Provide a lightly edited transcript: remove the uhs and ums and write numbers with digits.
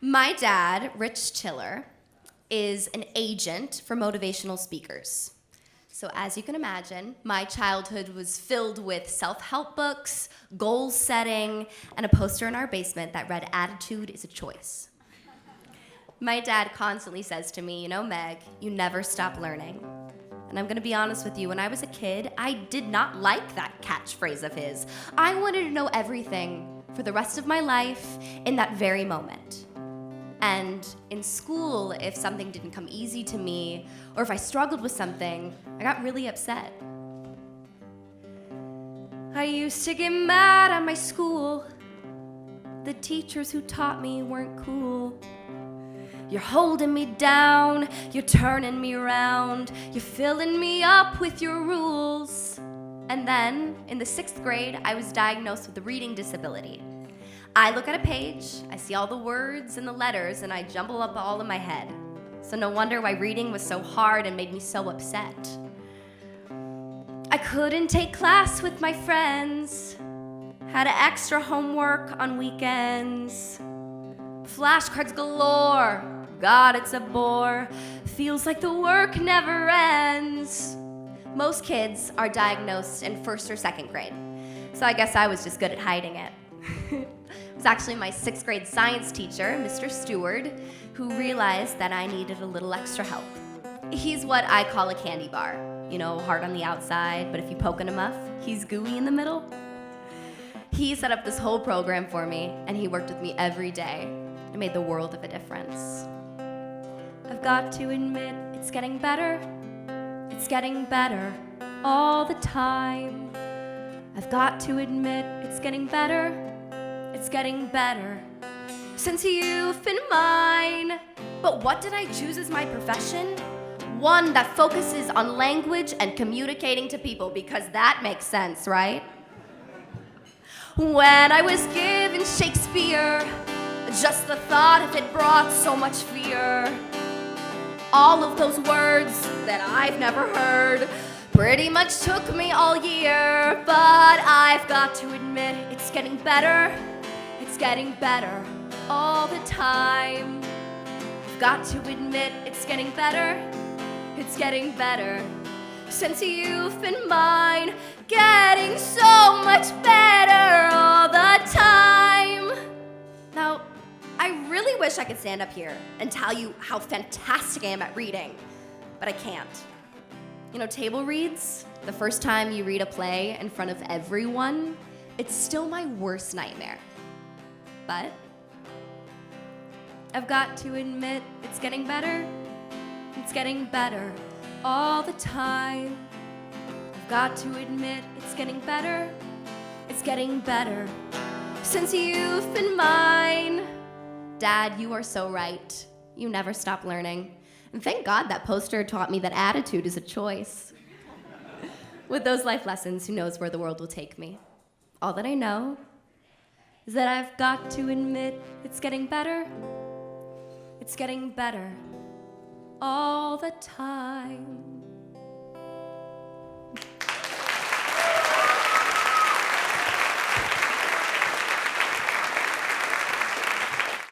My dad, Rich Tiller, is an agent for motivational speakers. So as you can imagine, my childhood was filled with self-help books, goal setting, and a poster in our basement that read, "Attitude is a choice." My dad constantly says to me, Meg, you never stop learning. And I'm gonna be honest with you, when I was a kid, I did not like that catchphrase of his. I wanted to know everything for the rest of my life in that very moment. And in school, if something didn't come easy to me, or if I struggled with something, I got really upset. I used to get mad at my school. The teachers who taught me weren't cool. You're holding me down, you're turning me around, you're filling me up with your rules. And then, in the 6th grade, I was diagnosed with a reading disability. I look at a page, I see all the words and the letters, and I jumble up all in my head. So no wonder why reading was so hard and made me so upset. I couldn't take class with my friends, had extra homework on weekends. Flashcards galore, God, it's a bore. Feels like the work never ends. Most kids are diagnosed in 1st or 2nd grade, so I guess I was just good at hiding it. It was actually my 6th grade science teacher, Mr. Stewart, who realized that I needed a little extra help. He's what I call a candy bar. Hard on the outside, but if you poke enough, he's gooey in the middle. He set up this whole program for me, and he worked with me every day. It made the world of a difference. I've got to admit, it's getting better. It's getting better all the time. I've got to admit, it's getting better. It's getting better since you've been mine. But what did I choose as my profession? One that focuses on language and communicating to people, because that makes sense, right? When I was given Shakespeare, just the thought of it brought so much fear. All of those words that I've never heard pretty much took me all year. But I've got to admit, it's getting better. It's getting better all the time. I've got to admit, it's getting better. It's getting better since you've been mine. Getting so much better all the time. Now, I really wish I could stand up here and tell you how fantastic I am at reading, but I can't. Table reads, the first time you read a play in front of everyone, it's still my worst nightmare. But I've got to admit, it's getting better. It's getting better all the time. I've got to admit, it's getting better. It's getting better since you've been mine. Dad, you are so right. You never stop learning. And thank God that poster taught me that attitude is a choice. With those life lessons, who knows where the world will take me? All that I know is that I've got to admit, it's getting better. It's getting better all the time.